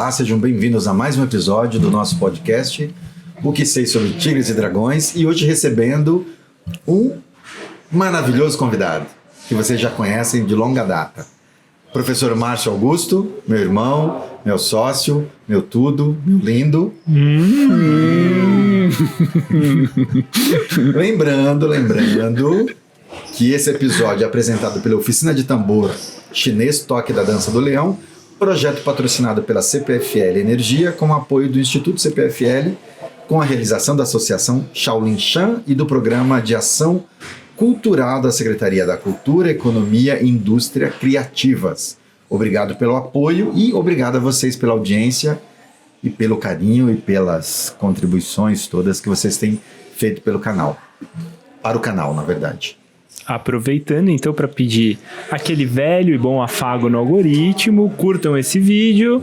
Olá, sejam bem-vindos a mais um episódio do nosso podcast, O que sei sobre Tigres e Dragões, e hoje recebendo um maravilhoso convidado, que vocês já conhecem de longa data. Professor Márcio Augusto, meu irmão, meu sócio, meu tudo, meu lindo. Lembrando que esse episódio é apresentado pela Oficina de Tambor Chinês Toque da Dança do Leão, projeto patrocinado pela CPFL Energia, com apoio do Instituto CPFL, com a realização da Associação Shaolin Shan e do Programa de Ação Cultural da Secretaria da Cultura, Economia e Indústria Criativas. Obrigado pelo apoio e obrigado a vocês pela audiência e pelo carinho e pelas contribuições todas que vocês têm feito pelo canal. Para o canal, na verdade. Aproveitando então para pedir aquele velho e bom afago no algoritmo, curtam esse vídeo,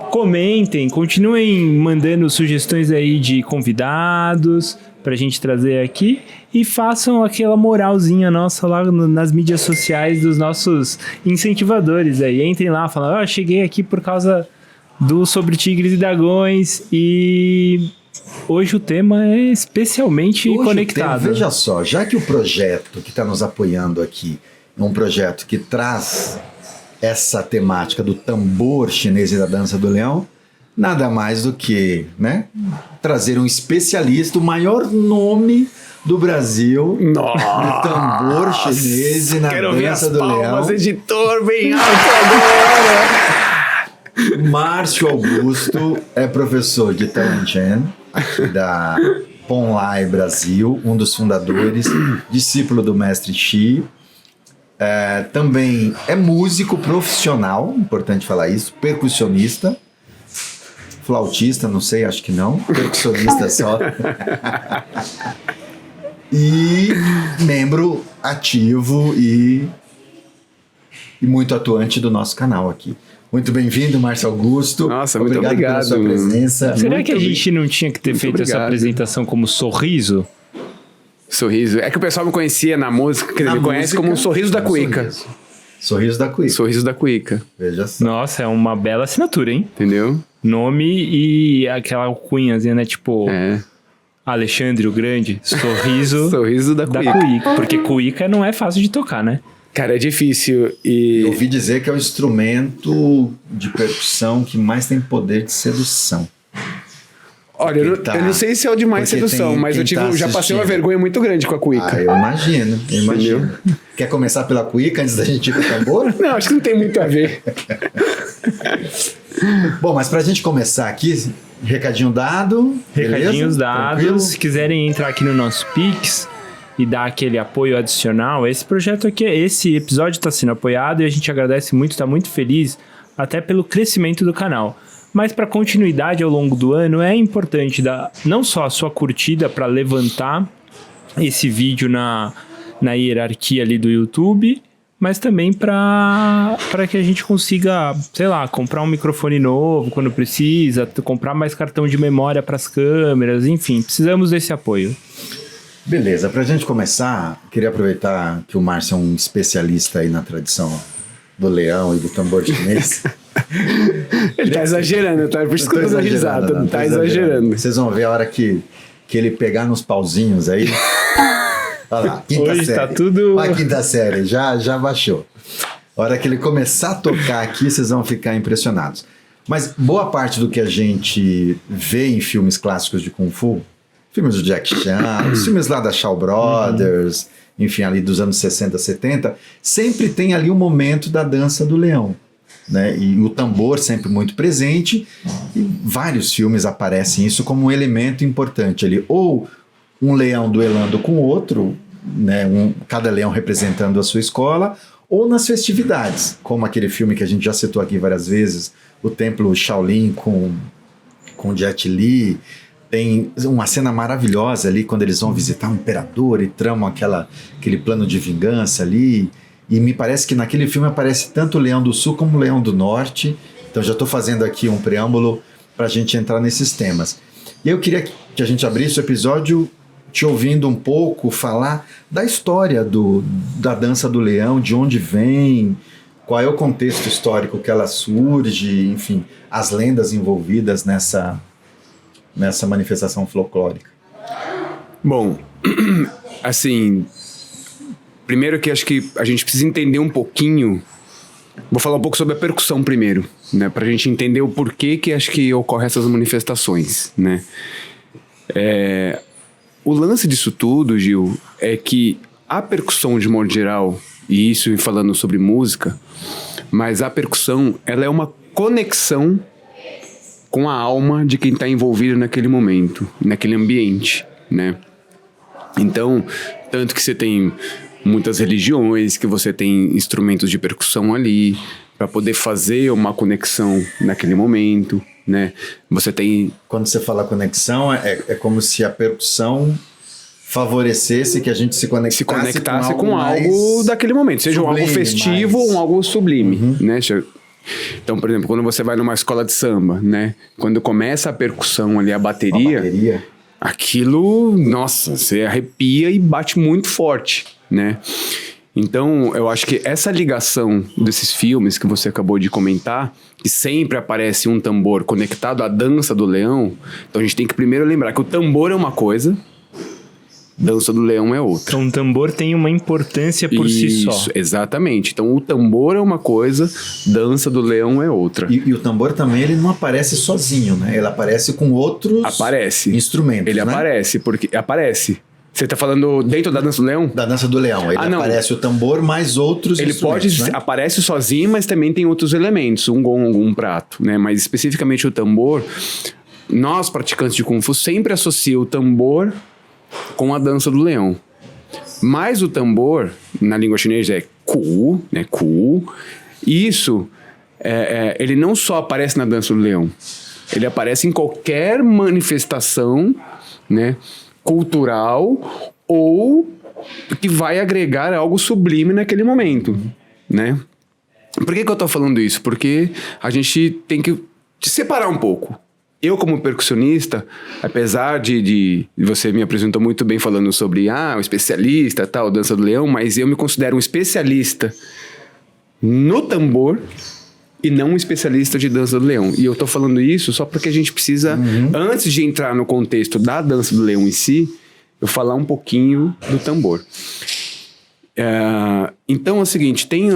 comentem, continuem mandando sugestões aí de convidados pra gente trazer aqui e façam aquela moralzinha nossa lá nas mídias sociais dos nossos incentivadores aí. Entrem lá, falam, cheguei aqui por causa do Sobre Tigres e Dragões e hoje o tema é especialmente conectado. Veja só, já que o projeto que está nos apoiando aqui é um projeto que traz essa temática do tambor chinês e da dança do leão, nada mais do que, trazer um especialista, o maior nome do Brasil no tambor chinês e na dança do leão. Editor, bem alto agora! Márcio Augusto é professor de Taoyuan, aqui da Ponlai Brasil, um dos fundadores, discípulo do mestre Xi. Também é músico profissional, importante falar isso, percussionista, flautista, não sei, acho que não, percussionista só. E membro ativo e muito atuante do nosso canal aqui. Muito bem-vindo, Márcio Augusto. Nossa, muito obrigado pela sua presença. Será que a gente não tinha que ter feito essa apresentação como sorriso? Sorriso. É que o pessoal me conhecia na música, que ele me conhece como um sorriso da cuíca. Sorriso da cuíca. Sorriso da cuíca. Veja só. Nossa, é uma bela assinatura, hein? Entendeu? Nome e aquela alcunhazinha, né? Tipo, Alexandre o Grande, sorriso, sorriso da cuíca. Porque cuíca não é fácil de tocar, né? Cara, é difícil e... Eu ouvi dizer que é o instrumento de percussão que mais tem poder de sedução. Olha, eu não sei se é o de mais sedução, mas já passei uma vergonha muito grande com a cuíca. Eu imagino. Entendeu? Quer começar pela cuíca antes da gente ir pro tambor? Não, acho que não tem muito a ver. Bom, mas pra gente começar aqui, recadinho dado. Recadinhos dados. Tranquilo? Se quiserem entrar aqui no nosso Pix e dar aquele apoio adicional, esse projeto aqui, esse episódio está sendo apoiado e a gente agradece muito, está muito feliz até pelo crescimento do canal. Mas para continuidade ao longo do ano é importante dar não só a sua curtida para levantar esse vídeo na hierarquia ali do YouTube, mas também para que a gente consiga, sei lá, comprar um microfone novo quando precisa, comprar mais cartão de memória para as câmeras, enfim, precisamos desse apoio. Beleza, pra gente começar, queria aproveitar que o Márcio é um especialista aí na tradição do leão e do tambor chinês. Ele tá exagerando, tá? Por isso que eu tô dando risada, não tá exagerando. Vocês vão ver a hora que ele pegar nos pauzinhos aí. Olha lá, quinta Hoje série. Tá tudo... Olha a quinta série, já baixou. A hora que ele começar a tocar aqui, vocês vão ficar impressionados. Mas boa parte do que a gente vê em filmes clássicos de Kung Fu, filmes do Jack Chan, os filmes lá da Shaw Brothers, enfim, ali dos anos 60, 70, sempre tem ali um momento da dança do leão, né? E o tambor sempre muito presente, e vários filmes aparecem isso como um elemento importante ali, ou um leão duelando com o outro, né? Cada leão representando a sua escola, ou nas festividades, como aquele filme que a gente já citou aqui várias vezes, o Templo Shaolin com Jet Li. Tem uma cena maravilhosa ali quando eles vão visitar um imperador e tramam aquele plano de vingança ali. E me parece que naquele filme aparece tanto o Leão do Sul como o Leão do Norte. Então já estou fazendo aqui um preâmbulo para a gente entrar nesses temas. E eu queria que a gente abrisse o episódio te ouvindo um pouco falar da história da dança do leão, de onde vem, qual é o contexto histórico que ela surge, enfim, as lendas envolvidas nessa manifestação folclórica? Bom, assim, primeiro que acho que a gente precisa entender um pouquinho, vou falar um pouco sobre a percussão primeiro, né, pra gente entender o porquê que acho que ocorrem essas manifestações, né. O lance disso tudo, Gil, é que a percussão de modo geral, e isso falando sobre música, mas a percussão, ela é uma conexão com a alma de quem está envolvido naquele momento, naquele ambiente, né? Então, tanto que você tem muitas religiões, que você tem instrumentos de percussão ali, para poder fazer uma conexão naquele momento, né? Você tem... Quando você fala conexão, é como se a percussão favorecesse que a gente se conectasse com algo daquele momento, seja sublime, algo festivo ou algo sublime, né? Então, por exemplo, quando você vai numa escola de samba, né? Quando começa a percussão ali, a bateria, aquilo, nossa, você arrepia e bate muito forte, né? Então, eu acho que essa ligação desses filmes que você acabou de comentar, que sempre aparece um tambor conectado à dança do leão, então a gente tem que primeiro lembrar que o tambor é uma coisa, dança do leão é outra. Então o tambor tem uma importância por si só. Isso, exatamente. Então o tambor é uma coisa, dança do leão é outra. E o tambor também, ele não aparece sozinho, né? Ele aparece com outros instrumentos, Ele aparece, porque aparece. Você tá falando dentro da dança do leão? Da dança do leão. Ele aparece o tambor mais outros instrumentos, Ele pode, né? Aparece sozinho, mas também tem outros elementos, um gongo, um prato, né? Mas especificamente o tambor, nós praticantes de Kung Fu sempre associam o tambor com a dança do leão. Mas o tambor, na língua chinesa, é ku, né? Ku. Isso, ele não só aparece na dança do leão, ele aparece em qualquer manifestação, né, cultural ou que vai agregar algo sublime naquele momento, né? Por que eu tô falando isso? Porque a gente tem que separar um pouco. Eu, como percussionista, apesar de você me apresentou muito bem falando sobre o especialista, tal, dança do leão, mas eu me considero um especialista no tambor e não um especialista de dança do leão. E eu tô falando isso só porque a gente precisa, antes de entrar no contexto da dança do leão em si, eu falar um pouquinho do tambor. Então é o seguinte, tem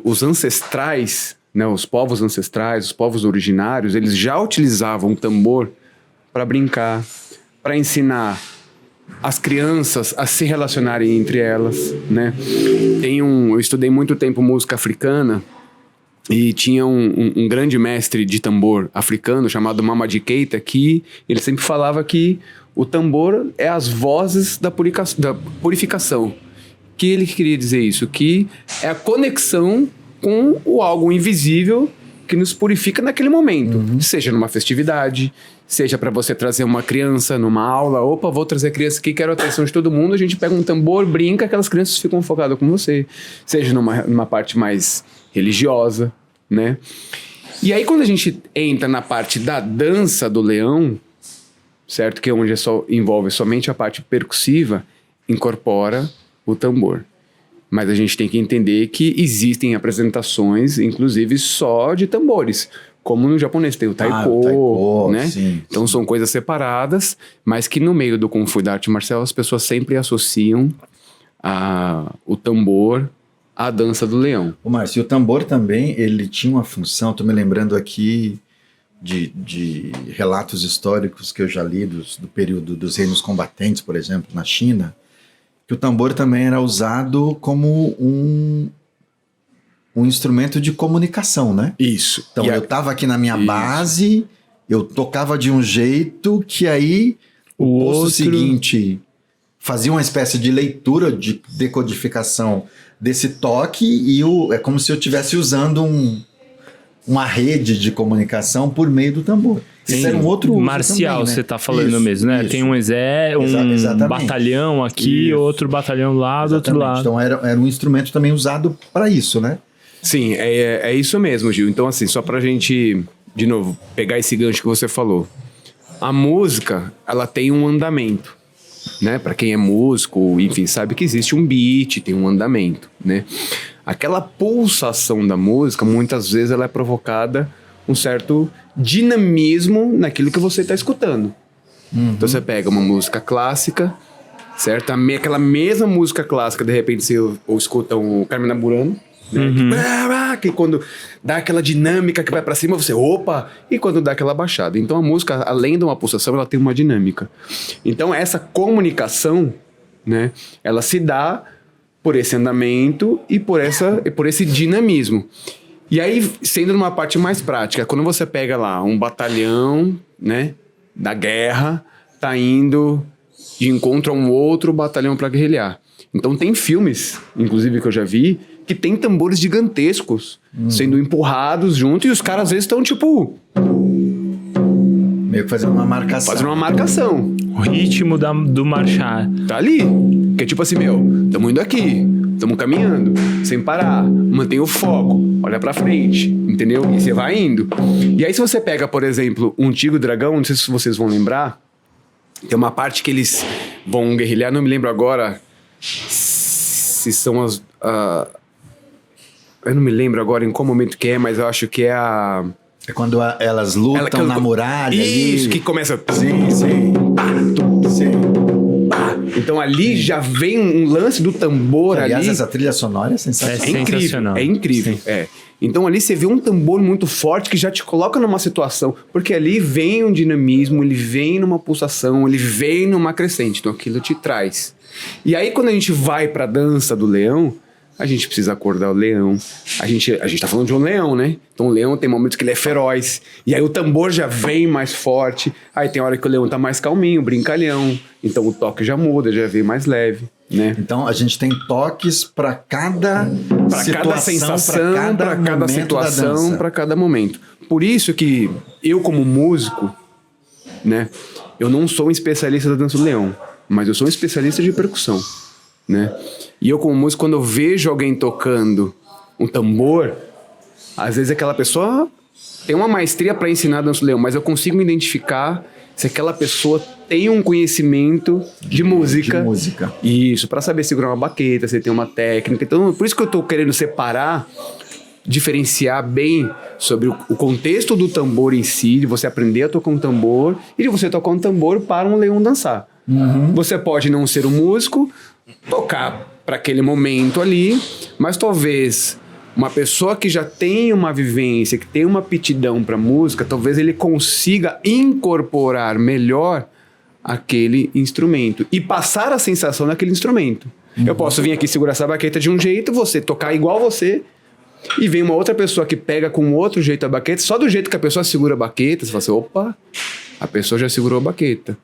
os ancestrais, né, os povos ancestrais, os povos originários, eles já utilizavam o tambor para brincar, para ensinar as crianças a se relacionarem entre elas, né? Eu estudei muito tempo música africana e tinha um grande mestre de tambor africano chamado Mamadi Keita, que ele sempre falava que o tambor é as vozes da purificação. Que ele queria dizer isso, que é a conexão com o algo invisível que nos purifica naquele momento, seja numa festividade, seja para você trazer uma criança numa aula, opa, vou trazer a criança aqui, quero a atenção de todo mundo, a gente pega um tambor, brinca, aquelas crianças ficam focadas com você, seja numa parte mais religiosa, né? E aí quando a gente entra na parte da dança do leão, certo, que é onde envolve somente a parte percussiva, incorpora o tambor. Mas a gente tem que entender que existem apresentações, inclusive só de tambores, como no japonês tem o taiko, né? Sim, então são coisas separadas, mas que no meio do Kung Fu e da arte marcial as pessoas sempre associam o tambor à dança do leão. Ô Márcio, o tambor também, ele tinha uma função, estou me lembrando aqui de relatos históricos que eu já li do período dos reinos combatentes, por exemplo, na China, que o tambor também era usado como um instrumento de comunicação, né? Isso. Então eu estava aqui na minha base, eu tocava de um jeito que aí o posto seguinte fazia uma espécie de leitura, de decodificação desse toque e é como se eu estivesse usando uma rede de comunicação por meio do tambor. Isso era um outro marcial, também, né? Você está falando isso, mesmo, né? Isso. Tem um batalhão aqui, isso. Outro batalhão lá do outro lado. Então era um instrumento também usado para isso, né? Sim, é isso mesmo, Gil. Então assim, só para a gente, de novo, pegar esse gancho que você falou. A música, ela tem um andamento, né? Para quem é músico, enfim, sabe que existe um beat, tem um andamento, né? aquela pulsação da música, muitas vezes ela é provocada um certo dinamismo naquilo que você está escutando. Então você pega uma música clássica, certo? Aquela mesma música clássica, de repente você ou escuta um Carmina Burana, né? Que quando dá aquela dinâmica que vai pra cima, você opa, e quando dá aquela baixada. Então a música, além de uma pulsação, ela tem uma dinâmica. Então essa comunicação, né, ela se dá por esse andamento e por esse dinamismo. E aí, sendo numa parte mais prática, quando você pega lá um batalhão, né, da guerra, tá indo de encontro a um outro batalhão para guerrilhar. Então tem filmes, inclusive que eu já vi, que tem tambores gigantescos sendo empurrados junto e os caras às vezes estão tipo... Meio que fazendo uma marcação. Fazendo uma marcação. O ritmo do marchar. Tá ali. Que é tipo assim, tamo indo aqui, tamo caminhando, sem parar, mantém o foco, olha pra frente, entendeu? E você vai indo. E aí se você pega, por exemplo, um Tigre e Dragão, não sei se vocês vão lembrar, tem uma parte que eles vão guerrilhar, não me lembro agora se são as... eu não me lembro agora em qual momento que é, mas eu acho que é a... É quando elas lutam na muralha. Isso, ali. que começa... Sim. Então ali já vem um lance do tambor. Aliás, ali. essa trilha sonora é sensacional. Sensacional. É incrível. Sim. Então ali você vê um tambor muito forte que já te coloca numa situação, porque ali vem um dinamismo, ele vem numa pulsação, ele vem numa crescente, então aquilo te traz. E aí quando a gente vai pra dança do leão, a gente precisa acordar o leão. A gente tá falando de um leão, né? Então o leão tem momentos que ele é feroz. E aí o tambor já vem mais forte. Aí tem hora que o leão tá mais calminho, brincalhão. Então o toque já muda, já vem mais leve, né? Então a gente tem toques para cada sensação, para cada situação, para cada momento. Por isso que eu como músico, né? Eu não sou um especialista da dança do leão, mas eu sou um especialista de percussão, né? E eu como músico, quando eu vejo alguém tocando um tambor, às vezes aquela pessoa tem uma maestria para ensinar a dança do leão, mas eu consigo identificar se aquela pessoa tem um conhecimento de música. De música. Isso, para saber segurar uma baqueta, se tem uma técnica. Então, por isso que eu tô querendo separar, diferenciar bem sobre o contexto do tambor em si, de você aprender a tocar um tambor e de você tocar um tambor para um leão dançar. Você pode não ser um músico, tocar para aquele momento ali, mas talvez uma pessoa que já tem uma vivência, que tem uma aptidão para música, talvez ele consiga incorporar melhor aquele instrumento e passar a sensação daquele instrumento. Eu posso vir aqui segurar essa baqueta de um jeito, você tocar igual você, e vem uma outra pessoa que pega com outro jeito a baqueta, só do jeito que a pessoa segura a baqueta, você fala assim, opa, a pessoa já segurou a baqueta.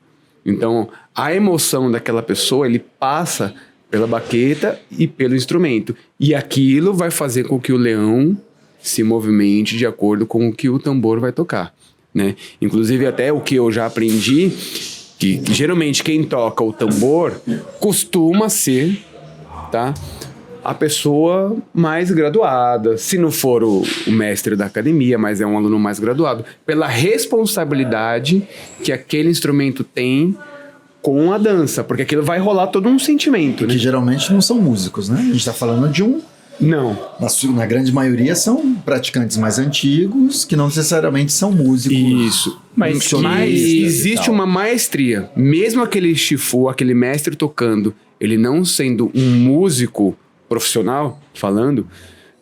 Então, a emoção daquela pessoa, ele passa pela baqueta e pelo instrumento. E aquilo vai fazer com que o leão se movimente de acordo com o que o tambor vai tocar, né? Inclusive, até o que eu já aprendi, que geralmente quem toca o tambor costuma ser, tá, a pessoa mais graduada. Se não for o mestre da academia, mas é um aluno mais graduado, pela responsabilidade que aquele instrumento tem com a dança, porque aquilo vai rolar todo um sentimento, né? Que geralmente não são músicos, né? A gente está falando de um... Não. Na grande maioria são praticantes mais antigos, que não necessariamente são músicos. Isso. Mas existe uma maestria. Mesmo aquele shifu, aquele mestre tocando, ele não sendo um músico profissional, falando,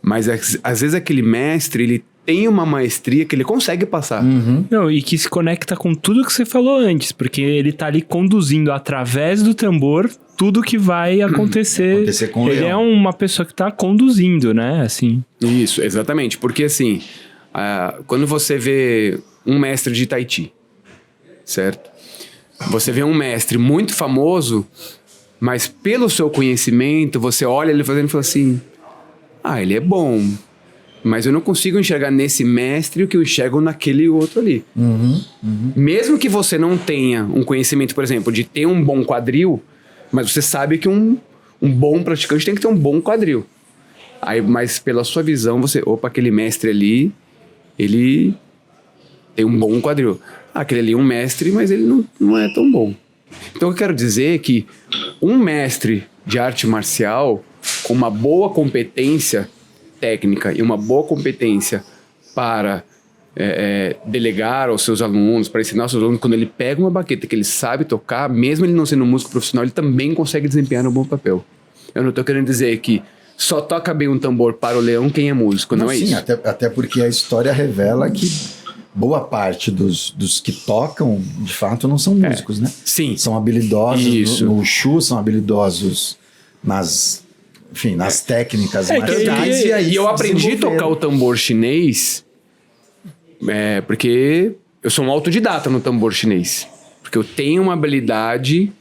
mas às vezes aquele mestre, ele tem uma maestria que ele consegue passar. Não, e que se conecta com tudo que você falou antes, porque ele tá ali conduzindo através do tambor tudo que vai acontecer. Com o ele leão. é uma pessoa que tá conduzindo, né? Assim. Isso, exatamente. Porque assim, quando você vê um mestre de Tai Chi, certo? Você vê um mestre muito famoso, mas pelo seu conhecimento, você olha ele fazendo e fala assim, ele é bom, mas eu não consigo enxergar nesse mestre o que eu enxergo naquele outro ali. Mesmo que você não tenha um conhecimento, por exemplo, de ter um bom quadril, mas você sabe que um bom praticante tem que ter um bom quadril. Aí, mas pela sua visão, aquele mestre ali, ele tem um bom quadril. Aquele ali é um mestre, mas ele não é tão bom. Então eu quero dizer que um mestre de arte marcial, com uma boa competência técnica e uma boa competência para delegar aos seus alunos, para ensinar aos seus alunos, quando ele pega uma baqueta que ele sabe tocar, mesmo ele não sendo um músico profissional, ele também consegue desempenhar um bom papel. Eu não estou querendo dizer que só toca bem um tambor para o leão quem é músico, não é sim, isso. Até porque a história revela que boa parte dos que tocam, de fato, não são músicos, né? Sim. São habilidosos no Wushu, são habilidosos nas técnicas marciais. E eu aprendi a tocar o tambor chinês porque eu sou um autodidata no tambor chinês. Porque eu tenho uma habilidade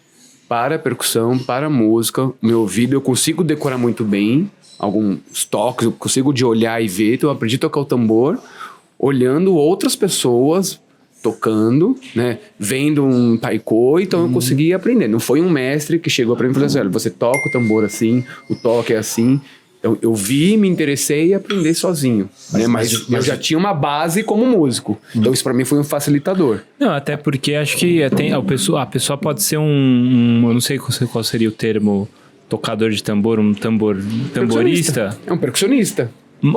para percussão, para música. Meu ouvido eu consigo decorar muito bem alguns toques, eu consigo de olhar e ver. Então eu aprendi a tocar o tambor olhando outras pessoas tocando, né? Vendo um taiko, então eu consegui aprender. Não foi um mestre que chegou para mim e falou assim, olha, você toca o tambor assim, o toque é assim. Então eu vi, me interessei e aprendi sozinho. Mas eu já tinha uma base como músico. Então isso para mim foi um facilitador. Não, até porque acho que a pessoa pode ser eu não sei qual seria o termo, tocador de tambor, tamborista. É um percussionista.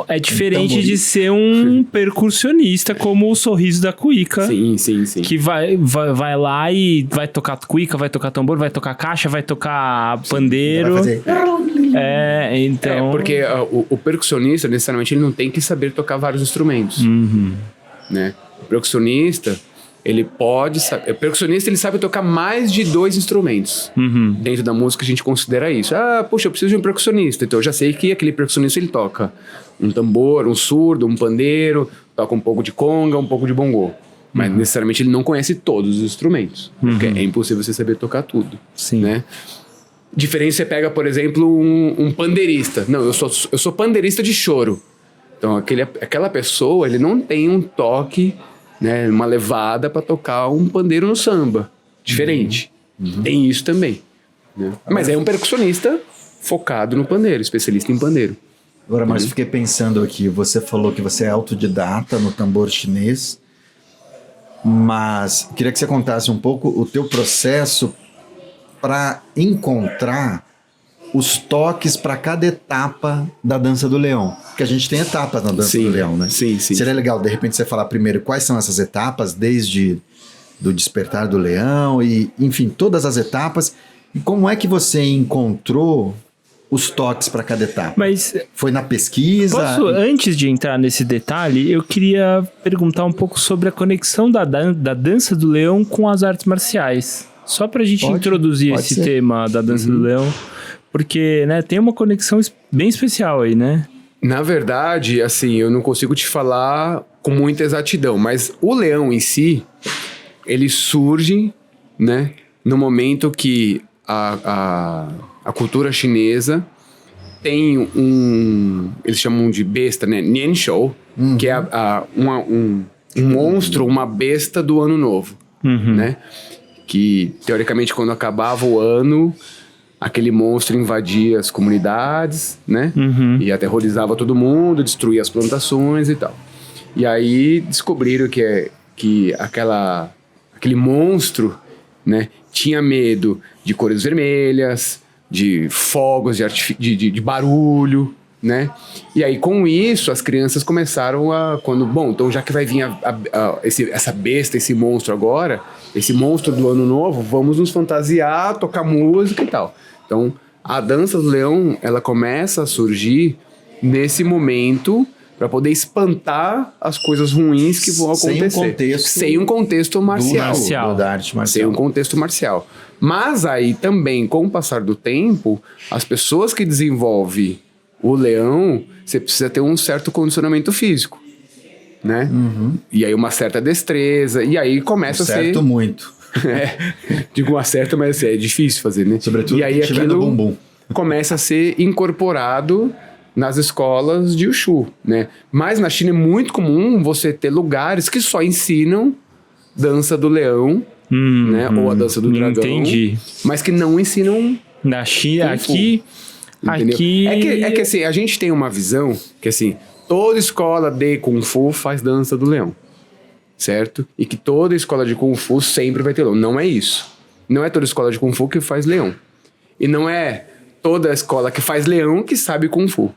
É diferente de ser um percussionista como o Sorriso da Cuíca. Sim. Que vai lá e vai tocar cuíca, vai tocar tambor, vai tocar caixa, vai tocar pandeiro. Vai fazer... Então... porque o percussionista, necessariamente, ele não tem que saber tocar vários instrumentos. Né? O percussionista, ele pode... O percussionista, ele sabe tocar mais de 2 instrumentos. Dentro da música, a gente considera isso. Puxa, eu preciso de um percussionista. Então, eu já sei que aquele percussionista, ele toca um tambor, um surdo, um pandeiro, toca um pouco de conga, um pouco de bongô. Mas, necessariamente, ele não conhece todos os instrumentos. Porque é impossível você saber tocar tudo. Sim. Né? Diferente, você pega, por exemplo, um pandeirista. Não, eu sou pandeirista de choro. Então, aquela pessoa, ele não tem um toque, né, uma levada para tocar um pandeiro no samba. Diferente. Tem isso também. Né? Mas é um percussionista focado no pandeiro, especialista em pandeiro. Agora, mas fiquei pensando aqui, você falou que você é autodidata no tambor chinês, mas queria que você contasse um pouco o teu processo para encontrar os toques para cada etapa da dança do leão. Porque a gente tem etapas na dança do leão, né? Sim. Seria legal, de repente, você falar primeiro quais são essas etapas, desde do despertar do leão e, enfim, todas as etapas. E como é que você encontrou os toques para cada etapa? Mas foi na pesquisa? Antes de entrar nesse detalhe, eu queria perguntar um pouco sobre a conexão da dança do leão com as artes marciais. Só pra gente introduzir esse tema da dança do leão, porque, né, tem uma conexão bem especial aí, né? Na verdade, assim, eu não consigo te falar com muita exatidão, mas o leão em si, ele surge, né, no momento que a cultura chinesa tem eles chamam de besta, né, Nianshou, que é um monstro, uma besta do ano novo, né? Que, teoricamente, quando acabava o ano, aquele monstro invadia as comunidades, né? E aterrorizava todo mundo, destruía as plantações e tal. E aí descobriram que aquele monstro, né, tinha medo de cores vermelhas, de fogos, de barulho, né? E aí, com isso, as crianças começaram então já que vai vir essa besta, esse monstro agora, esse monstro do ano novo, vamos nos fantasiar, tocar música e tal. Então, a dança do leão, ela começa a surgir nesse momento para poder espantar as coisas ruins que vão acontecer. Sem um contexto marcial. Da arte marcial. Sem um contexto marcial. Mas aí também, com o passar do tempo, as pessoas que desenvolvem o leão, você precisa ter um certo condicionamento físico, né? E aí uma certa destreza, e aí começa a ser... Certo muito. Digo uma certa, mas é difícil fazer, né? Sobretudo e aí que tiver no bumbum. Começa a ser incorporado nas escolas de Wushu, né? Mas na China é muito comum você ter lugares que só ensinam dança do leão, né? Ou a dança do dragão. Entendi. Mas que não ensinam... Na China, aqui... É que assim, a gente tem uma visão que assim, toda escola de Kung Fu faz dança do leão, certo? E que toda escola de Kung Fu sempre vai ter leão. Não é isso. Não é toda escola de Kung Fu que faz leão. E não é toda a escola que faz leão que sabe Kung Fu.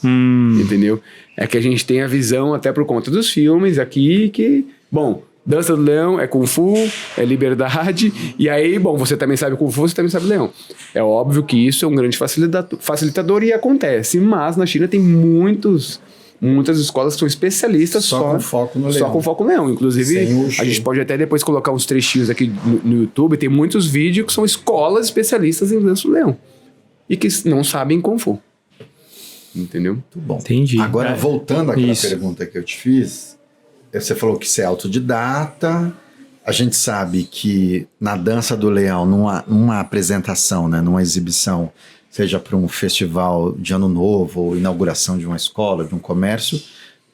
Entendeu? É que a gente tem a visão, até por conta dos filmes aqui, que, bom, dança do leão é Kung Fu, é liberdade, e aí, bom, você também sabe Kung Fu, você também sabe leão. É óbvio que isso é um grande facilitador e acontece, mas na China tem muitas escolas que são especialistas Só com foco no leão. Só com foco no leão. Inclusive, a gente pode até depois colocar uns trechinhos aqui no YouTube, tem muitos vídeos que são escolas especialistas em dança do leão e que não sabem Kung Fu. Entendeu? Muito bom. Entendi. Agora, voltando àquela Isso. pergunta que eu te fiz, você falou que você é autodidata. A gente sabe que na dança do leão, numa apresentação, né, numa exibição, seja para um festival de ano novo ou inauguração de uma escola, de um comércio,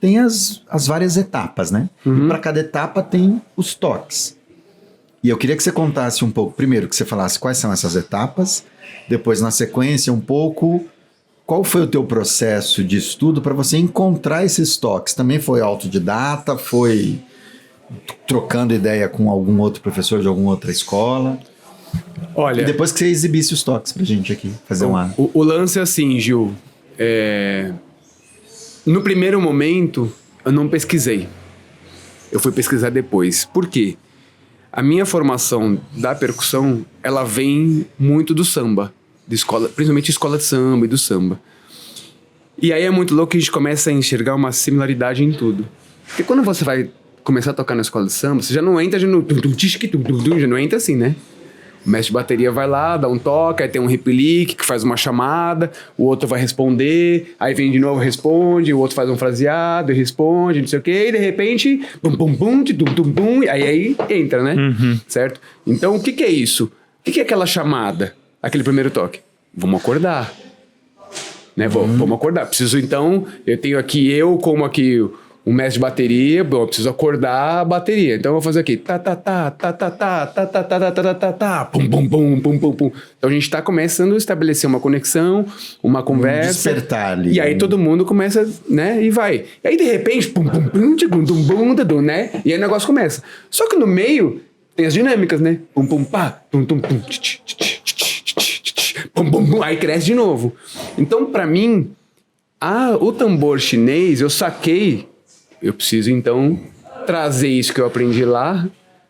tem as várias etapas, né? E para cada etapa tem os toques. E eu queria que você contasse um pouco, primeiro que você falasse quais são essas etapas, depois na sequência um pouco qual foi o teu processo de estudo para você encontrar esses toques. Também foi autodidata, foi trocando ideia com algum outro professor de alguma outra escola? Olha, E depois que você exibisse os toques pra gente aqui, fazer uma... o lance é assim, Gil. No primeiro momento, eu não pesquisei. Eu fui pesquisar depois. Por quê? A minha formação da percussão, ela vem muito do samba. De escola, principalmente escola de samba e do samba. E aí é muito louco que a gente começa a enxergar uma similaridade em tudo. Porque quando você vai começar a tocar na escola de samba, você já não entra já não entra assim, né? O mestre de bateria vai lá, dá um toque, aí tem um replique que faz uma chamada, o outro vai responder, aí vem de novo, responde, o outro faz um fraseado e responde, não sei o quê, e de repente, aí entra, né? Certo? Então, o que é isso? O que é aquela chamada? Aquele primeiro toque. Vamos acordar. Né? Vamos acordar. Preciso, então, eu tenho aqui, como aqui um mestre de bateria, bom, eu preciso acordar a bateria. Então eu vou fazer aqui. Pum, pum, pum, pum, pum, pum. Então a gente tá começando a estabelecer uma conexão, uma conversa. Despertar ali. E aí todo mundo começa, né? E vai. E aí de repente, pum, pum, pum, né? E aí o negócio começa. Só que no meio tem as dinâmicas, né? Pum, pum, pá, tum, tum, pum, pum, pum, pum, aí cresce de novo. Então, pra mim, o tambor chinês, eu saquei, eu preciso, então, trazer isso que eu aprendi lá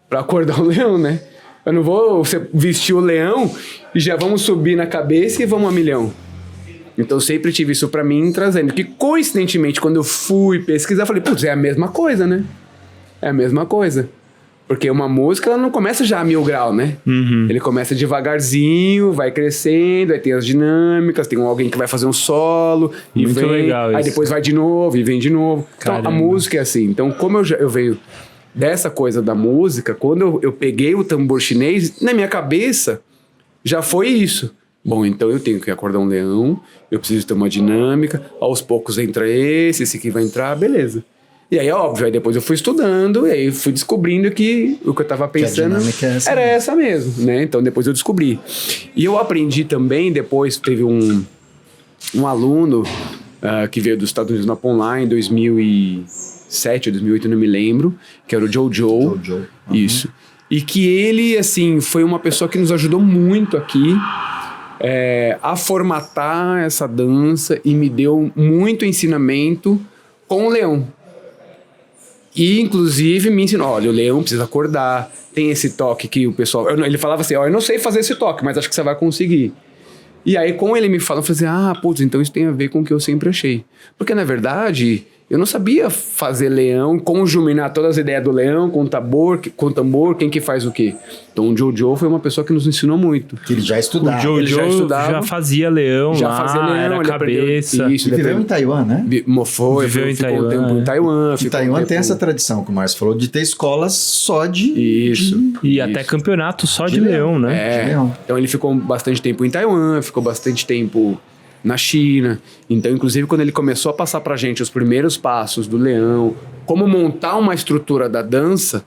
pra acordar o leão, né? Eu não vou vestir o leão e já vamos subir na cabeça e vamos a milhão. Então, eu sempre tive isso pra mim, trazendo. Que, coincidentemente, quando eu fui pesquisar, eu falei, putz, é a mesma coisa, né? É a mesma coisa. Porque uma música, ela não começa já a 1000 graus, né? Ele começa devagarzinho, vai crescendo, aí tem as dinâmicas, tem alguém que vai fazer um solo, e Muito vem, legal aí isso. depois vai de novo, e vem de novo. Então, Caramba. a música é assim. Então, como eu venho dessa coisa da música, quando eu peguei o tambor chinês, na minha cabeça, já foi isso. Bom, então eu tenho que acordar um leão, eu preciso ter uma dinâmica, aos poucos entra esse aqui vai entrar, beleza. E aí, óbvio, aí depois eu fui estudando, e aí fui descobrindo que o que eu tava pensando dinâmica é essa era mesmo. essa mesmo, né? Então depois eu descobri. E eu aprendi também, depois teve um aluno que veio dos Estados Unidos na Ponline em 2007 ou 2008, não me lembro, que era o Jojo. Jojo. Isso. E que ele, assim, foi uma pessoa que nos ajudou muito aqui a formatar essa dança e me deu muito ensinamento com o leão. E, inclusive, me ensinou, olha, o leão precisa acordar, tem esse toque que o pessoal... Ele falava assim, eu não sei fazer esse toque, mas acho que você vai conseguir. E aí, com ele me falando, eu falei assim, putz, então isso tem a ver com o que eu sempre achei. Porque, na verdade, eu não sabia fazer leão, conjuminar todas as ideias do leão com tambor, quem que faz o quê. Então, o Jojo foi uma pessoa que nos ensinou muito. Que ele já estudava. O Jojo ele já estudava, já fazia leão já lá, fazia leão, era ele cabeça. aprendeu isso, Ele viveu em Taiwan, né? Viveu em ficou um Taiwan, tempo em Taiwan. Que Taiwan tem essa tradição que o Márcio falou de ter escolas só de... Isso. E isso. até campeonato só de De leão, né? É, Leão. então ele ficou bastante tempo em Taiwan, ficou bastante tempo na China. Então, inclusive, quando ele começou a passar pra gente os primeiros passos do leão, como montar uma estrutura da dança,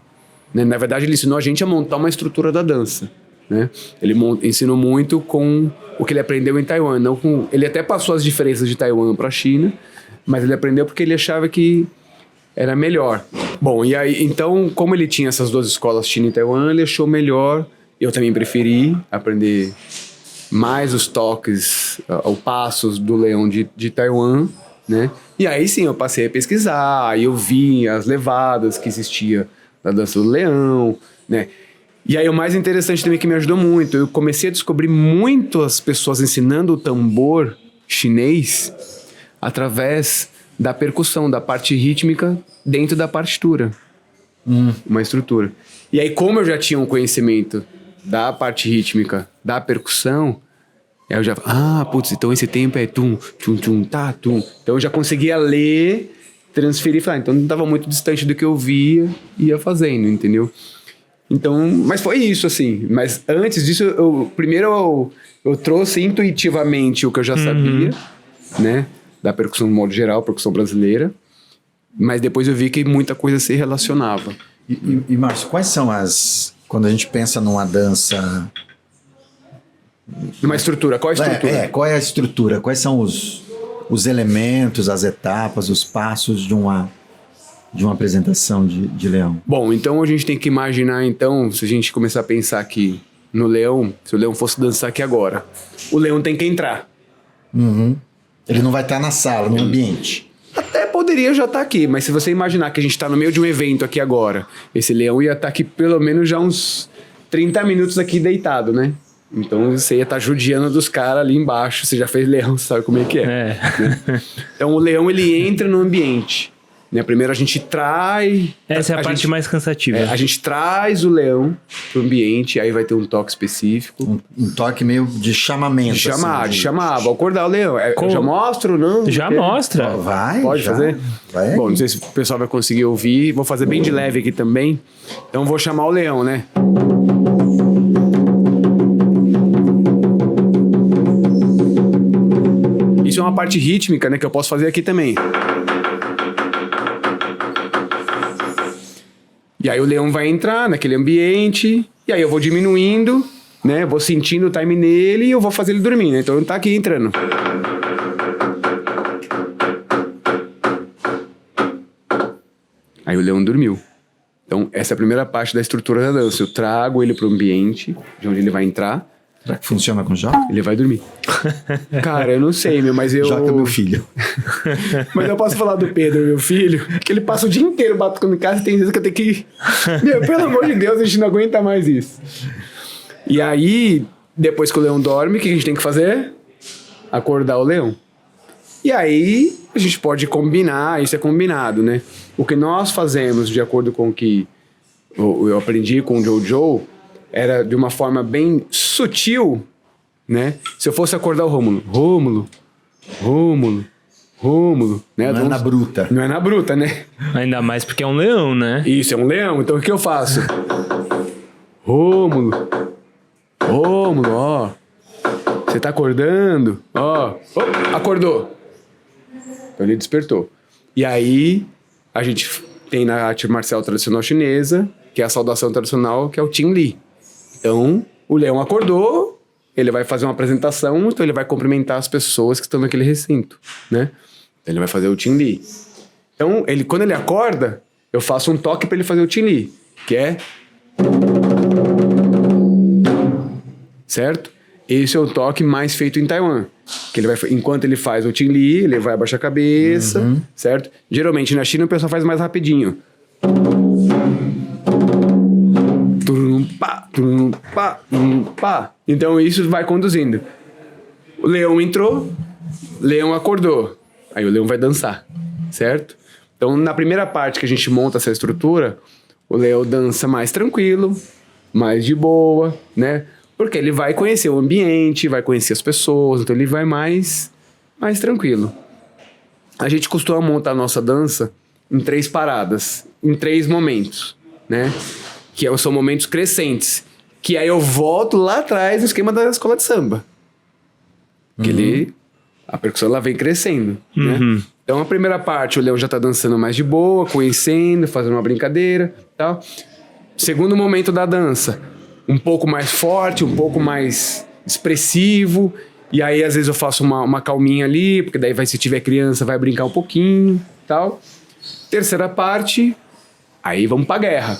né? Na verdade, ele ensinou a gente a montar uma estrutura da dança, né? Ele ensinou muito com o que ele aprendeu em Taiwan. Não com... Ele até passou as diferenças de Taiwan pra China, mas ele aprendeu porque ele achava que era melhor. Bom, e aí, então, como ele tinha essas duas escolas, China e Taiwan, ele achou melhor. Eu também preferi aprender mais os toques, os passos do leão de Taiwan, né? E aí sim, eu passei a pesquisar, aí eu vi as levadas que existia da dança do leão, né? E aí o mais interessante também que me ajudou muito, eu comecei a descobrir muitas pessoas ensinando o tambor chinês através da percussão, da parte rítmica dentro da partitura. Uma estrutura. E aí, como eu já tinha um conhecimento da parte rítmica, da percussão, aí eu já... putz, então esse tempo é tum, tum, tum, tá, tum. Então eu já conseguia ler, transferir, falar. Então não estava muito distante do que eu via e ia fazendo, entendeu? Então, mas foi isso, assim. Mas antes disso, primeiro eu trouxe intuitivamente o que eu já sabia, né? Da percussão no modo geral, percussão brasileira. Mas depois eu vi que muita coisa se relacionava. E Márcio, quais são quando a gente pensa numa dança... Uma estrutura, qual a estrutura? Qual é a estrutura? Quais são os elementos, as etapas, os passos de uma apresentação de leão? Bom, então a gente tem que imaginar, então, se a gente começar a pensar aqui no leão, se o leão fosse dançar aqui agora, o leão tem que entrar. Ele não vai estar na sala, no ambiente. Até poderia já estar aqui, mas se você imaginar que a gente está no meio de um evento aqui agora, esse leão ia estar aqui pelo menos já uns 30 minutos aqui deitado, né? Então você ia estar judiando dos caras ali embaixo. Você já fez leão, sabe como é que é. Né? Então o leão, ele entra no ambiente. Né? Primeiro a gente traz... Essa é a parte mais cansativa. A gente traz o leão pro ambiente, aí vai ter um toque específico. Um toque meio de chamamento. De chamar. Vou acordar o leão. Eu já mostro, não? Já mostra. Vai. Pode fazer? Vai. Bom, não sei se o pessoal vai conseguir ouvir. Vou fazer bem de leve aqui também. Então vou chamar o leão, né? Isso é uma parte rítmica, né? Que eu posso fazer aqui também. E aí o leão vai entrar naquele ambiente, e aí eu vou diminuindo, né? Vou sentindo o time nele e eu vou fazer ele dormir, né? Então ele tá aqui entrando. Aí o leão dormiu. Então essa é a primeira parte da estrutura da dança. Eu trago ele pro ambiente, de onde ele vai entrar. Será que funciona com Joca? Ele vai dormir. Cara, eu não sei, mas eu... Joca é meu filho. Mas eu posso falar do Pedro, meu filho, que ele passa o dia inteiro batendo em casa e tem vezes que eu tenho que... Meu, pelo amor de Deus, a gente não aguenta mais isso. E aí, depois que o leão dorme, o que a gente tem que fazer? Acordar o leão. E aí, a gente pode combinar, isso é combinado, né? O que nós fazemos, de acordo com o que eu aprendi com o Jojo, era de uma forma bem sutil, né? Se eu fosse acordar o Rômulo, né? Não é na bruta. Não é na bruta, né? Ainda mais porque é um leão, né? Isso, é um leão. Então o que eu faço? Rômulo, ó. Você tá acordando? Ó. Acordou. Então ele despertou. E aí, a gente tem na arte marcial tradicional chinesa, que é a saudação tradicional, que é o Qin Li. Então, o leão acordou, ele vai fazer uma apresentação, então ele vai cumprimentar as pessoas que estão naquele recinto, né? Então ele vai fazer o Qin Li. Então, quando ele acorda, eu faço um toque para ele fazer o Qin Li, que é... Certo? Esse é o toque mais feito em Taiwan. Que ele vai, enquanto ele faz o Qin Li, ele vai abaixar a cabeça, certo? Geralmente na China o pessoal faz mais rapidinho. Então isso vai conduzindo. O leão entrou, leão acordou. Aí o leão vai dançar, certo? Então na primeira parte que a gente monta essa estrutura, o leão dança mais tranquilo, mais de boa, né? Porque ele vai conhecer o ambiente, vai conhecer as pessoas, então ele vai mais tranquilo. A gente costuma montar a nossa dança em 3 paradas, em 3 momentos, né? Que são momentos crescentes. Que aí eu volto lá atrás no esquema da escola de samba. Que a percussão ela vem crescendo, né? Então a primeira parte o leão já tá dançando mais de boa, conhecendo, fazendo uma brincadeira, tal. Segundo momento da dança, um pouco mais forte, um pouco mais expressivo. E aí às vezes eu faço uma calminha ali, porque daí se tiver criança vai brincar um pouquinho, tal. Terceira parte, aí vamos pra guerra.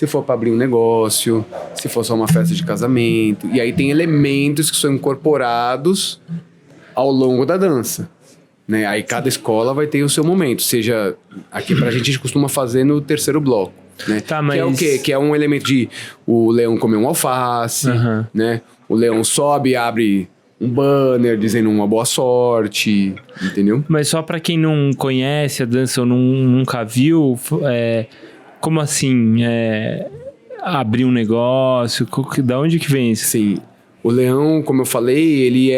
se for para abrir um negócio, se for só uma festa de casamento. E aí tem elementos que são incorporados ao longo da dança, né? Aí cada escola vai ter o seu momento, seja aqui pra gente costuma fazer no terceiro bloco, né? Tá, mas... Que é o quê? Que é um elemento de o leão comer um alface, né? O leão sobe e abre um banner dizendo uma boa sorte, entendeu? Mas só pra quem não conhece a dança ou nunca viu, como assim? Abrir um negócio? Da onde que vem isso? Sim. O leão, como eu falei, ele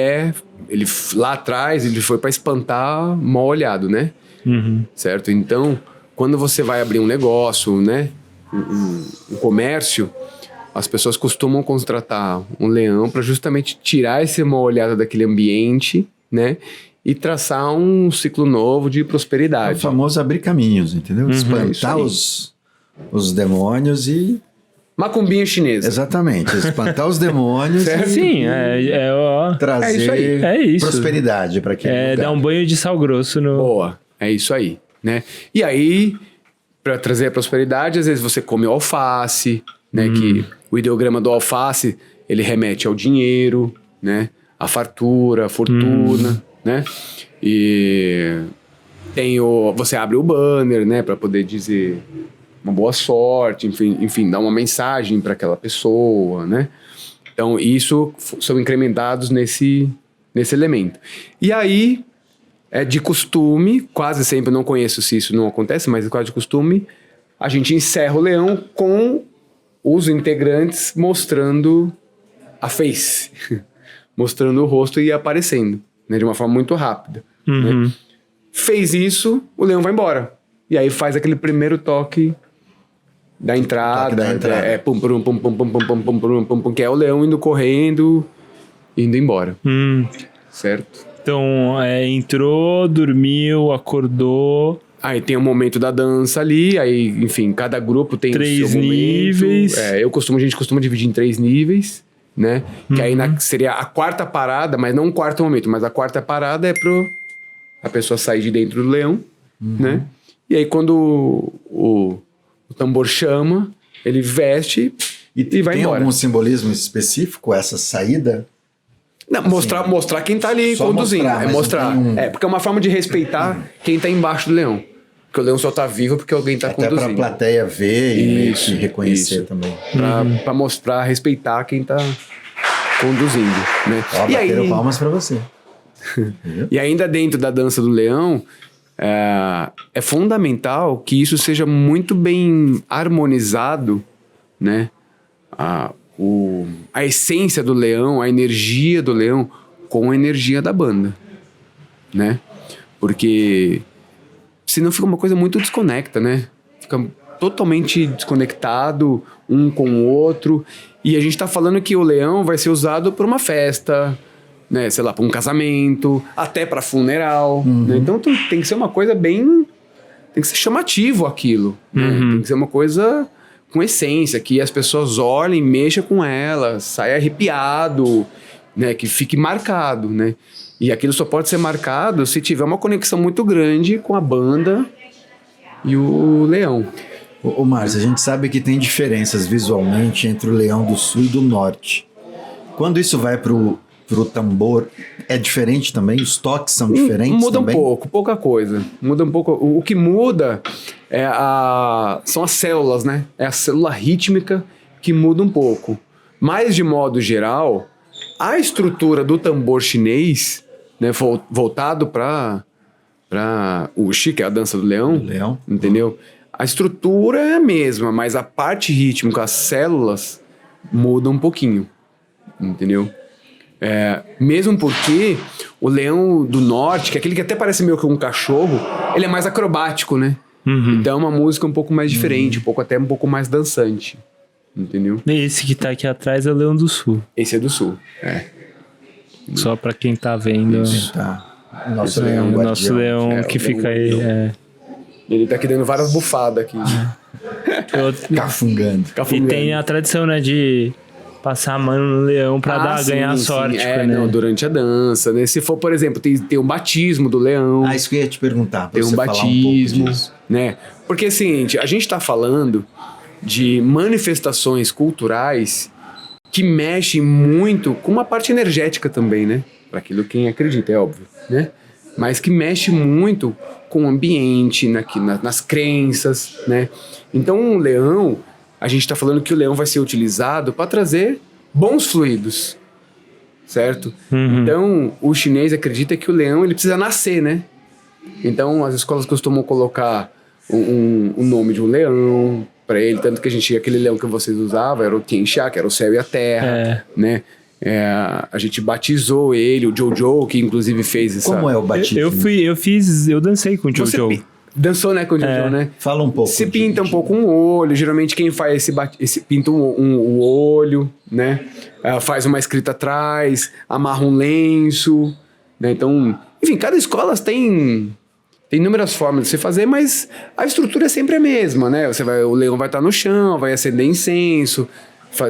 lá atrás, ele foi pra espantar mal olhado, né? Certo? Então, quando você vai abrir um negócio, né? Um comércio, as pessoas costumam contratar um leão para justamente tirar esse mal olhado daquele ambiente, né? E traçar um ciclo novo de É prosperidade. o famoso abrir caminhos, entendeu? Espantar os demônios e... Macumbinha chinesa. Exatamente, espantar os demônios e Sim, trazer É isso aí. É isso. prosperidade para aquele lugar. Dar um banho de sal grosso no... Boa, é isso aí, né? E aí, para trazer a prosperidade, às vezes você come alface, né? Que o ideograma do alface, ele remete ao dinheiro, né? A fartura, a fortuna, né? E tem você abre o banner, né? Para poder dizer uma boa sorte, enfim, dar uma mensagem para aquela pessoa, né? Então, isso são incrementados nesse elemento. E aí, de costume, quase sempre, eu não conheço se isso não acontece, mas quase de costume, a gente encerra o leão com os integrantes mostrando a face, mostrando o rosto e aparecendo, né, de uma forma muito rápida. Né? Fez isso, o leão vai embora. E aí faz aquele primeiro toque da entrada, pum, pum, pum, pum, pum, pum, pum, pum, pum, pum, pum, que é o leão indo correndo, indo embora. Certo? Então, entrou, dormiu, acordou... Aí tem o momento da dança ali, aí, enfim, cada grupo tem 3 o seu níveis. momento. A gente costuma dividir em 3 níveis, né? Que aí seria a quarta parada, mas não um quarto momento, mas a quarta parada é pro a pessoa sair de dentro do leão, né? E aí quando o tambor chama, ele veste e vai tem embora. Algum simbolismo específico essa saída? Não, mostrar quem tá ali só conduzindo. mostrar, Porque é uma forma de respeitar quem tá embaixo do leão. Porque o leão só tá vivo porque alguém tá Até conduzindo. pra plateia ver e meio que reconhecer também. Pra mostrar, respeitar quem tá conduzindo, né? Ó, E bateram aí, palmas pra você. e ainda dentro da dança do leão, é fundamental que isso seja muito bem harmonizado, né? A essência do leão, a energia do leão com a energia da banda, né? Porque senão fica uma coisa muito desconecta, né? Fica totalmente desconectado um com o outro. E a gente tá falando que o leão vai ser usado para uma festa, né? Sei lá, para um casamento, até para funeral, né? Então tem que ser uma coisa bem... Tem que ser chamativo aquilo, né? Tem que ser uma coisa com essência, que as pessoas olhem, mexam com ela, saia arrepiado, né? Que fique marcado, né? E aquilo só pode ser marcado se tiver uma conexão muito grande com a banda e o leão. Ô Márcio, a gente sabe que tem diferenças visualmente entre o leão do sul e do norte. Quando isso vai pro tambor, é diferente também? Os toques são diferentes Muda também? um pouco, pouca coisa. Muda um pouco. O que muda são as células, né? É a célula rítmica que muda um pouco. Mas, de modo geral, a estrutura do tambor chinês, né, voltado para o Xi, que é a dança do leão, entendeu? A estrutura é a mesma, mas a parte rítmica, as células, mudam um pouquinho, entendeu? Mesmo porque o leão do norte, que é aquele que até parece meio que um cachorro, ele é mais acrobático, né? Então é uma música um pouco mais diferente, até um pouco mais dançante, entendeu? Esse que tá aqui atrás é o Leão do Sul. Esse é do sul, Só pra quem tá vendo. Tá. O nosso leão O guardião. nosso leão que o fica leão aí. Ele tá aqui dando várias bufadas aqui. Cafungando. E tem a tradição, né, de passar a mão no leão pra ganhar sorte. Né? Não, durante a dança, né? Se for, por exemplo, tem o batismo do leão. Isso que eu ia te perguntar. Pra Tem um você batismo, falar um pouco disso. né? Porque, assim, a gente tá falando de manifestações culturais que mexem muito com uma parte energética também, né? Para aquilo quem acredita, é óbvio, né? Mas que mexe muito com o ambiente, nas crenças, né? Então o leão, a gente está falando que o leão vai ser utilizado para trazer bons fluidos, certo? Então o chinês acredita que o leão ele precisa nascer, né? Então as escolas costumam colocar um nome de um leão para ele, tanto que aquele leão que vocês usavam era o Tianxia, que era o céu e a terra, né? A gente batizou ele, o Jojo, que inclusive fez essa... Como é o batismo? Eu dancei com o Jojo. Dançou, né, com o Jojo, né? Fala um pouco. Se pinta um pouco um olho, geralmente quem faz pinta o olho, né? Faz uma escrita atrás, amarra um lenço, né? Então, enfim, cada escola tem inúmeras formas de você fazer, mas a estrutura é sempre a mesma, né? O leão vai estar no chão, vai acender incenso,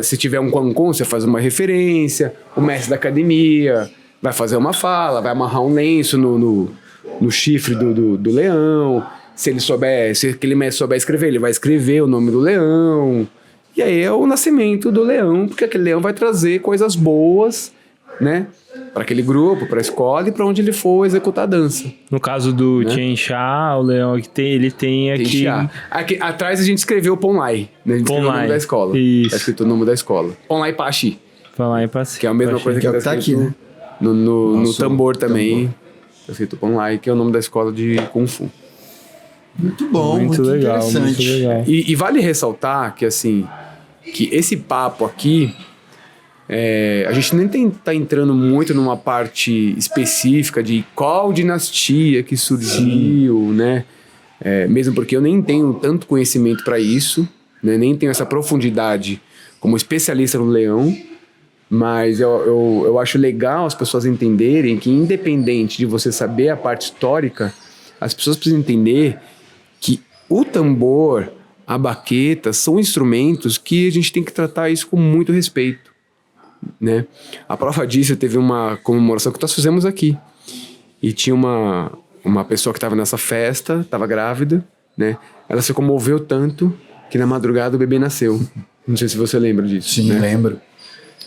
se tiver um quancon, você faz uma referência, o mestre da academia vai fazer uma fala, vai amarrar um lenço no chifre do leão. Se aquele mestre souber escrever, ele vai escrever o nome do leão. E aí é o nascimento do leão, porque aquele leão vai trazer coisas boas, né? Para aquele grupo, para a escola e para onde ele for executar a dança. No caso do Tianxia, o leão ele tem aqui... Aqui atrás a gente escreveu Ponlai, né? A gente escreveu o nome da escola. Isso. Tá escrito o nome da escola. Ponlai Pachi. Ponlai Pachi. Que é a mesma coisa que tá aqui, né? No tambor também. Tá escrito Ponlai, que é o nome da escola de Kung Fu. Muito bom, muito legal, interessante. muito legal. E vale ressaltar que, assim, que esse papo aqui, a gente nem tá entrando muito numa parte específica de qual dinastia que surgiu, né? Mesmo porque eu nem tenho tanto conhecimento para isso, né? Nem tenho essa profundidade como especialista no leão, mas eu acho legal as pessoas entenderem que, independente de você saber a parte histórica, as pessoas precisam entender que o tambor, a baqueta, são instrumentos que a gente tem que tratar isso com muito respeito, né? A prova disso, teve uma comemoração que nós fizemos aqui. E tinha uma pessoa que estava nessa festa, estava grávida, né? Ela se comoveu tanto que na madrugada o bebê nasceu. Não sei se você lembra disso. Sim, né? lembro.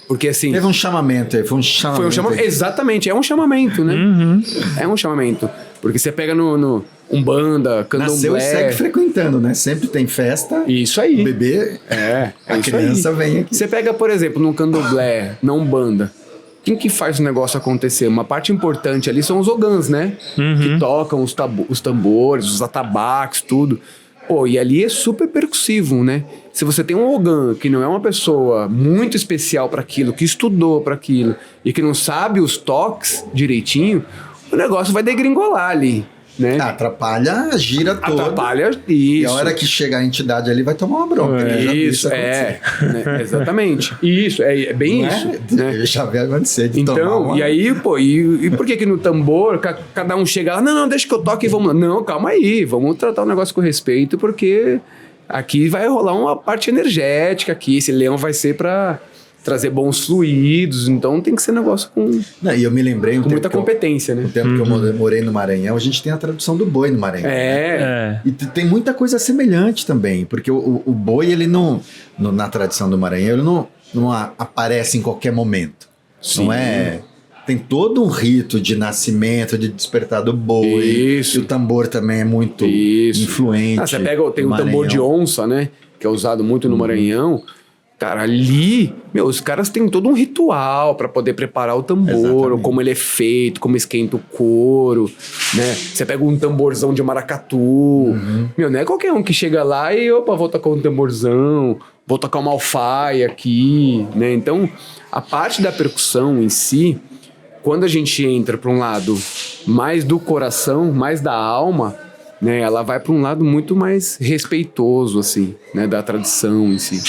Porque assim... Teve um chamamento aí, foi um chamamento. Exatamente, é um chamamento, né? É um chamamento. Porque você pega no Umbanda, Candomblé... Nasceu e segue frequentando, né? Sempre tem festa. Isso aí. O bebê, a criança vem aqui. Você pega, por exemplo, no Candomblé, na Umbanda, quem que faz o negócio acontecer? Uma parte importante ali são os ogãs, né? Que tocam os tambores, os atabaques, tudo. Pô, e ali é super percussivo, né? Se você tem um ogã que não é uma pessoa muito especial para aquilo, que estudou para aquilo e que não sabe os toques direitinho, o negócio vai degringolar ali, né? Atrapalha a gira toda. Atrapalha isso. E a hora que chega a entidade ali vai tomar uma bronca. Isso, né? Exatamente. Isso, é bem não isso. Né? Eu já vi acontecer de tomar então, uma... e aí, pô, e por que no tambor cada um chega lá, não, deixa que eu toque e vamos lá. Não, calma aí, vamos tratar o negócio com respeito, porque aqui vai rolar uma parte energética aqui, esse leão vai ser pra trazer bons fluidos, então tem que ser negócio com e eu me lembrei com muita competência, né? No tempo que eu morei no Maranhão, a gente tem a tradução do boi no Maranhão. E tem muita coisa semelhante também, porque o boi, ele não, na tradição do Maranhão, ele não aparece em qualquer momento. Sim. Não é... Tem todo um rito de nascimento, de despertar do boi. Isso. E o tambor também é muito influente. Você pega, tem um tambor de onça, né? Que é usado muito no Maranhão. Cara, ali, os caras têm todo um ritual para poder preparar o tambor, ou como ele é feito, como esquenta o couro, né? Você pega um tamborzão de maracatu. Não é qualquer um que chega lá e, vou tocar um tamborzão, vou tocar uma alfaia aqui, né? Então, a parte da percussão em si, quando a gente entra para um lado mais do coração, mais da alma, né? Ela vai para um lado muito mais respeitoso, assim, né? Da tradição em si.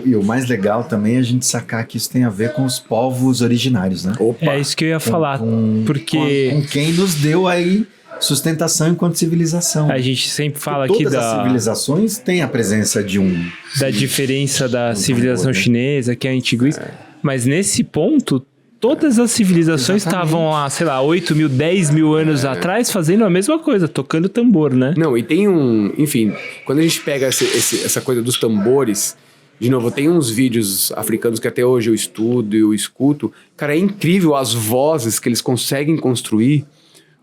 E o mais legal também é a gente sacar que isso tem a ver com os povos originários, né? É isso que eu ia falar, porque... Com quem nos deu aí sustentação enquanto civilização. A gente sempre fala aqui todas as civilizações têm a presença de da diferença da civilização chinesa, que é a antiguíssima. Mas nesse ponto, todas as civilizações Exatamente. estavam lá, sei lá, 8 mil, 10 mil anos atrás fazendo a mesma coisa, tocando tambor, né? Não, e tem enfim, quando a gente pega essa coisa dos tambores, de novo, tem uns vídeos africanos que até hoje eu estudo e eu escuto, cara, é incrível as vozes que eles conseguem construir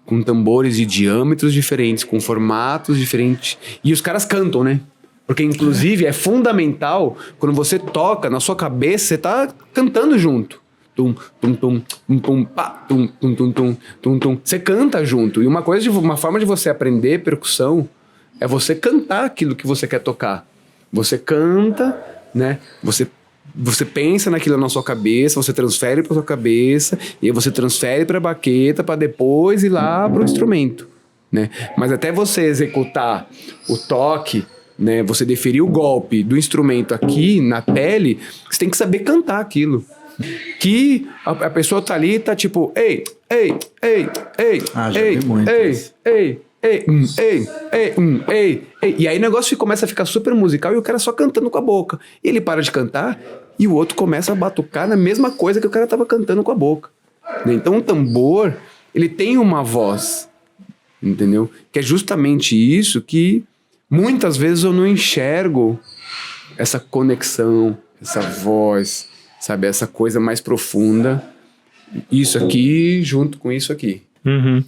com tambores de diâmetros diferentes, com formatos diferentes, e os caras cantam, né? Porque, inclusive, é fundamental, quando você toca, na sua cabeça, você tá cantando junto. Tum, tum, tum, tum, tum, pá, tum, tum, tum, tum, tum, tum. Você canta junto. E uma forma de você aprender percussão é você cantar aquilo que você quer tocar. Você canta, né? Você pensa naquilo na sua cabeça, você transfere para sua cabeça, e aí você transfere para a baqueta para depois ir lá para o instrumento, né? Mas até você executar o toque, né? Você deferir o golpe do instrumento aqui na pele, você tem que saber cantar aquilo. Que a pessoa tá ali, tá tipo, ei, ei, ei, ei, Já ei, vi muito ei, isso. ei, ei, ei, ei, ei. E aí o negócio começa a ficar super musical e o cara só cantando com a boca. E ele para de cantar e o outro começa a batucar na mesma coisa que o cara tava cantando com a boca. Então o tambor, ele tem uma voz, entendeu? Que é justamente isso que muitas vezes eu não enxergo essa conexão, essa voz, sabe? Essa coisa mais profunda. Isso aqui junto com isso aqui. Uhum.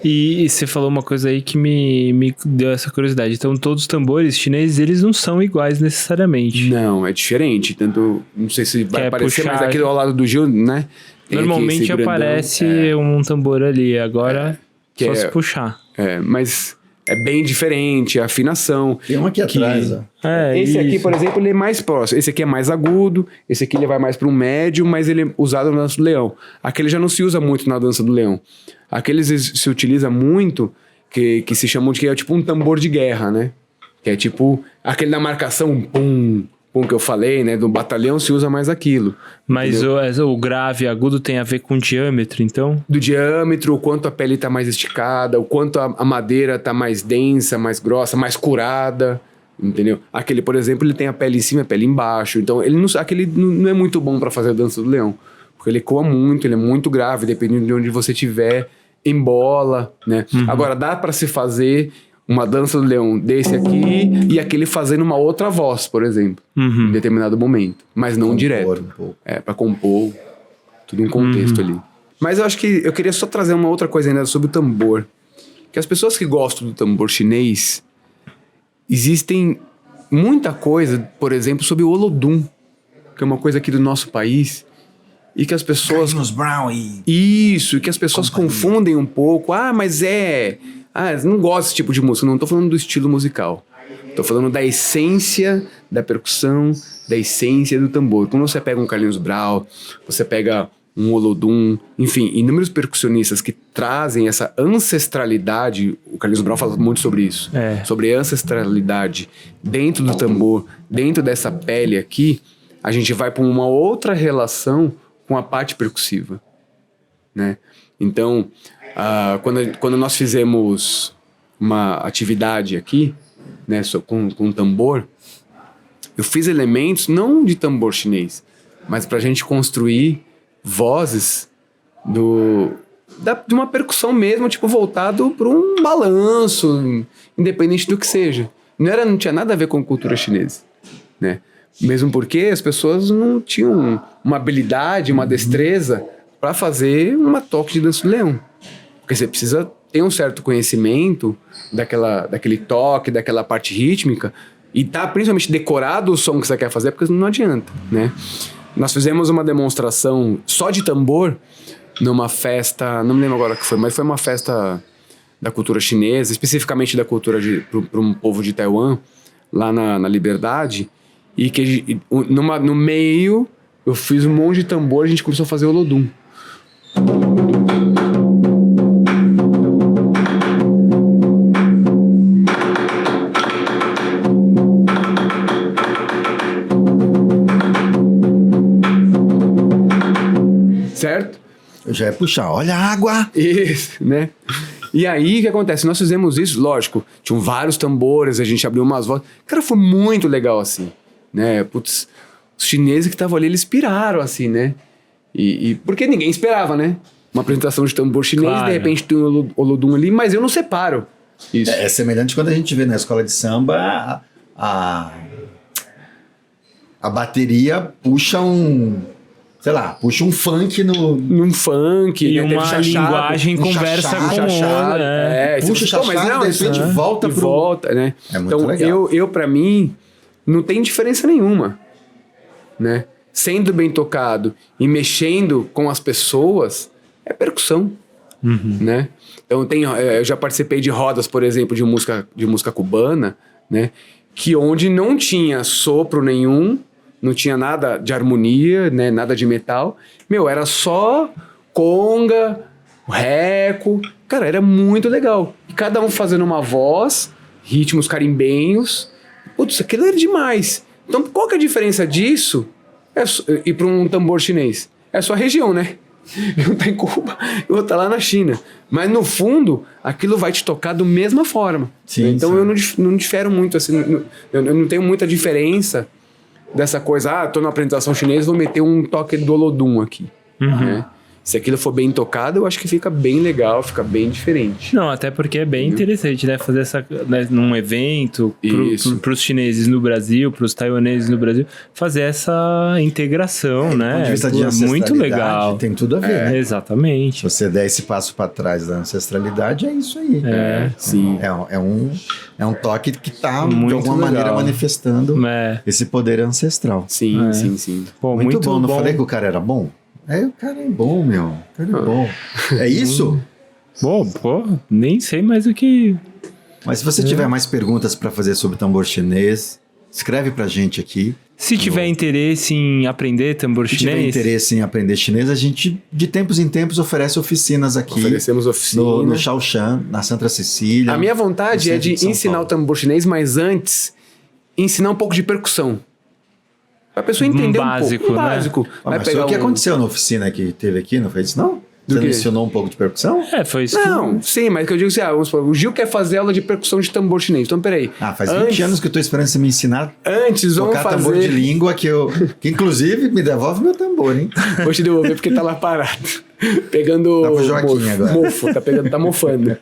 E você falou uma coisa aí que me deu essa curiosidade. Então, todos os tambores chineses, eles não são iguais necessariamente. Não, é diferente. Tanto, não sei se vai Quer aparecer, puxar- mas aqui ao lado do Gil, né? Tem aqui Normalmente esse grandão. aparece um tambor ali, agora Que só é- se puxar. Mas é bem diferente, a afinação. Tem um aqui atrás, ó. Esse aqui, isso. por exemplo, ele é mais próximo. Esse aqui é mais agudo, esse aqui ele vai mais para um médio, mas ele é usado na dança do leão. Aquele já não se usa muito na dança do leão. Aqueles se utiliza muito, que se chamam de que é tipo um tambor de guerra, né? Que é tipo aquele da marcação, pum, pum, que eu falei, né? Do batalhão se usa mais aquilo. Mas o grave e agudo tem a ver com diâmetro, então? Do diâmetro, o quanto a pele tá mais esticada, o quanto a madeira tá mais densa, mais grossa, mais curada, entendeu? Aquele, por exemplo, ele tem a pele em cima e a pele embaixo. Então, aquele não é muito bom para fazer a dança do leão. Porque ele ecoa muito, ele é muito grave, dependendo de onde você estiver, embola, né? Agora, dá para se fazer uma dança do leão desse aqui e aquele fazendo uma outra voz, por exemplo, em determinado momento. Mas não direto. Um pouco. Para compor, tudo um contexto ali. Mas eu acho que eu queria só trazer uma outra coisa ainda sobre o tambor. Que as pessoas que gostam do tambor chinês, existem muita coisa, por exemplo, sobre o Olodum, que é uma coisa aqui do nosso país, e que as pessoas... Carlinhos Brown e... Isso, e que as pessoas confundem um pouco. Mas eu não gosto desse tipo de música. Não tô falando do estilo musical. Tô falando da essência da percussão, da essência do tambor. Quando você pega um Carlinhos Brown, você pega um Olodum, enfim, inúmeros percussionistas que trazem essa ancestralidade. O Carlinhos Brown fala muito sobre isso. Sobre ancestralidade dentro do tambor, dentro dessa pele aqui. A gente vai para uma outra relação com a parte percussiva, né? Então, quando nós fizemos uma atividade aqui, né, com tambor, eu fiz elementos não de tambor chinês, mas para a gente construir vozes de uma percussão mesmo, tipo, voltado para um balanço, independente do que seja. Não tinha nada a ver com cultura chinesa, né? Mesmo porque as pessoas não tinham uma habilidade, uma destreza para fazer uma toque de dança do leão. Porque você precisa ter um certo conhecimento daquele toque, daquela parte rítmica, e tá principalmente decorado o som que você quer fazer, porque não adianta, né? Nós fizemos uma demonstração só de tambor numa festa, não me lembro agora o que foi, mas foi uma festa da cultura chinesa, especificamente da cultura para um povo de Taiwan, lá na Liberdade. E que no meio eu fiz um monte de tambor e a gente começou a fazer o Olodum. Certo? Eu já ia puxar, olha a água! Isso, né? E aí, o que acontece? Nós fizemos isso, lógico, tinham vários tambores, a gente abriu umas vozes. Cara, foi muito legal, assim, né? Putz, os chineses que estavam ali, eles piraram, assim, né? Porque ninguém esperava, né? Uma apresentação de tambor chinês, Claro. de repente tem o Olodum ali, mas eu não separo isso. É semelhante quando a gente vê na escola de samba a bateria puxa puxa um funk no... Num funk, E né? Teve uma chachado, linguagem um conversa chachado, com chachado, outra, né? Puxa o chachado, de repente volta e pro... volta, né? É muito então, legal. eu pra mim, não tem diferença nenhuma, né? Sendo bem tocado e mexendo com as pessoas, é percussão, né? Então, eu já participei de rodas, por exemplo, de música cubana, né? Que onde não tinha sopro nenhum, não tinha nada de harmonia, né? Nada de metal. Era só conga, reco. Cara, era muito legal. E cada um fazendo uma voz, ritmos carimbenhos. Putz, aquilo era demais. Então, qual que é a diferença disso e para um tambor chinês? É a sua região, né? Um tá em Cuba e o outro tá lá na China. Mas, no fundo, aquilo vai te tocar da mesma forma. Sim, Né? Então, sim. eu não difero muito, assim, eu não tenho muita diferença dessa coisa, tô numa apresentação chinesa, vou meter um toque do Olodum aqui. Né? Se aquilo for bem tocado, eu acho que fica bem legal, fica bem diferente. Não, até porque é bem interessante, né? Fazer essa, né, num evento, Isso. pros chineses no Brasil, pros taiwaneses no Brasil, fazer essa integração, Do né? ponto de vista de Muito ancestralidade, legal. tem tudo a ver, né? Exatamente. Se você der esse passo para trás da ancestralidade, é isso aí. Sim. É um toque que está, de Muito alguma maneira, legal. manifestando É. esse poder ancestral. Sim, sim. Pô, Muito bom. Não falei que o cara era bom? O cara é bom, meu. O cara é bom. É isso? Pô, nem sei mais o que... Mas se você tiver mais perguntas para fazer sobre tambor chinês, escreve pra gente aqui. Se tiver interesse em aprender tambor Se tiver chinês... interesse em aprender chinês, a gente, de tempos em tempos, oferece oficinas aqui. Oferecemos oficina. No Shaoshan, na Santa Cecília. A minha vontade no é centro de São ensinar Paulo. o tambor chinês, mas antes, ensinar um pouco de percussão. Pra pessoa entender básico, pouco. né? Básico. Mas foi o que aconteceu na oficina que teve aqui, não foi isso não? Você não quê? ensinou um pouco de percussão? foi isso Não, sim, mas que eu digo assim, vamos supor, o Gil quer fazer aula de percussão de tambor chinês. Então, peraí. Faz 20 anos que eu tô esperando você me ensinar Antes, a vamos tocar tambor de fazer... língua que inclusive, me devolve meu tambor, hein? Vou te devolver porque tá lá parado. Pegando... Tá pro Joaquim agora. Mofo, tá mofando.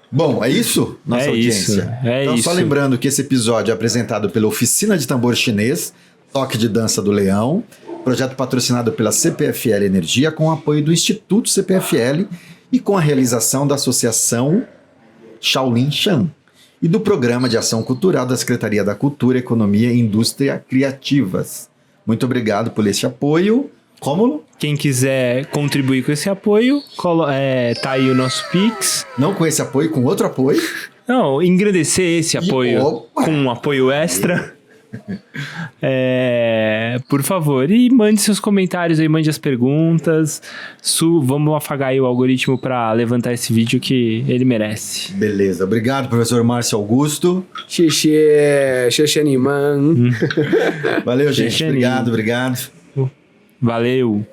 Bom, é isso? Nossa É audiência. isso, é então, só isso. lembrando que esse episódio é apresentado pela Oficina de Tambor Chinês, Toque de Dança do Leão, projeto patrocinado pela CPFL Energia, com o apoio do Instituto CPFL e com a realização da Associação Shaolin Shan e do Programa de Ação Cultural da Secretaria da Cultura, Economia e Indústria Criativas. Muito obrigado por esse apoio. Rômulo? Quem quiser contribuir com esse apoio, tá aí o nosso Pix. Não com esse apoio, com outro apoio. Não, engrandecer esse apoio opa! com um apoio extra. Por favor, e mande seus comentários aí, mande as perguntas. Vamos afagar aí o algoritmo para levantar esse vídeo que ele merece. Beleza. Obrigado, professor Márcio Augusto. Xexê Animan. Valeu, gente. Xexê, Obrigado. Valeu.